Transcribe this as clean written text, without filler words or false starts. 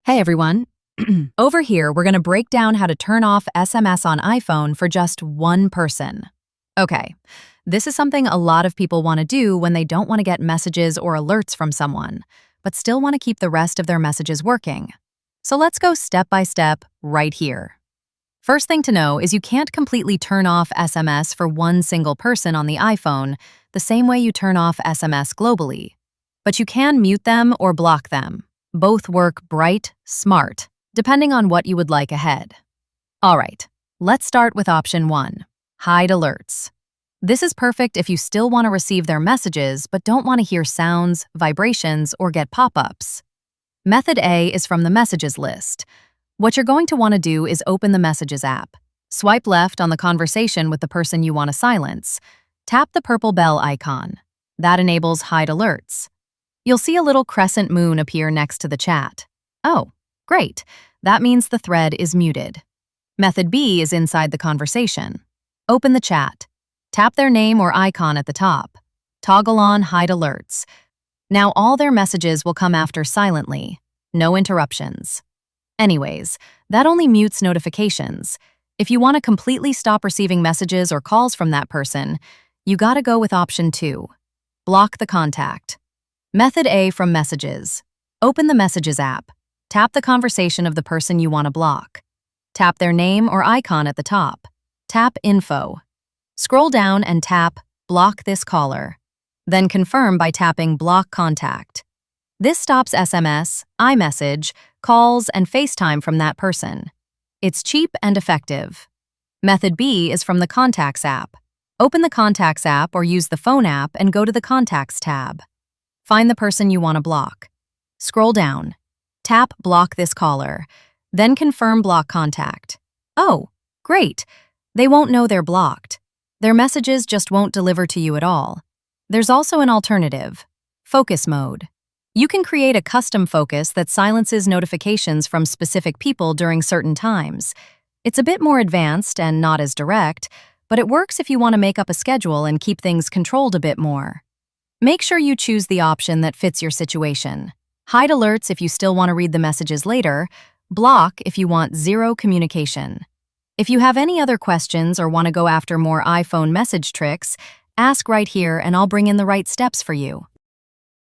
Hey everyone. Over here, we're going to break down how to turn off SMS on iPhone for just one person. Okay, this is something a lot of people want to do when they don't want to get messages or alerts from someone, but still want to keep the rest of their messages working. So let's go step by step right here. First thing to know is you can't completely turn off SMS for one single person on the iPhone the same way you turn off SMS globally. But you can mute them or block them. Both work bright, smart, depending on what you would like ahead. All right, let's start with option 1, hide alerts. This is perfect if you still want to receive their messages but don't want to hear sounds, vibrations, or get pop-ups. Method A is from the messages list. What you're going to want to do is open the Messages app. Swipe left on the conversation with the person you want to silence. Tap the purple bell icon. That enables hide alerts. You'll see a little crescent moon appear next to the chat. Oh, great. That means the thread is muted. Method B is inside the conversation. Open the chat. Tap their name or icon at the top. Toggle on hide alerts. Now all their messages will come after silently. No interruptions. Anyways, that only mutes notifications. If you want to completely stop receiving messages or calls from that person, you gotta go with option 2. Block the contact. Method A from Messages. Open the Messages app. Tap the conversation of the person you want to block. Tap their name or icon at the top. Tap Info. Scroll down and tap Block this caller. Then confirm by tapping Block Contact. This stops SMS, iMessage, calls, and FaceTime from that person. It's cheap and effective. Method B is from the Contacts app. Open the Contacts app or use the phone app and go to the Contacts tab. Find the person you want to block. Scroll down. Tap Block this caller. Then confirm Block Contact. Oh, great. They won't know they're blocked. Their messages just won't deliver to you at all. There's also an alternative. Focus mode. You can create a custom focus that silences notifications from specific people during certain times. It's a bit more advanced and not as direct, but it works if you want to make up a schedule and keep things controlled a bit more. Make sure you choose the option that fits your situation. Hide alerts if you still want to read the messages later. Block if you want zero communication. If you have any other questions or want to go after more iPhone message tricks, ask right here and I'll bring in the right steps for you.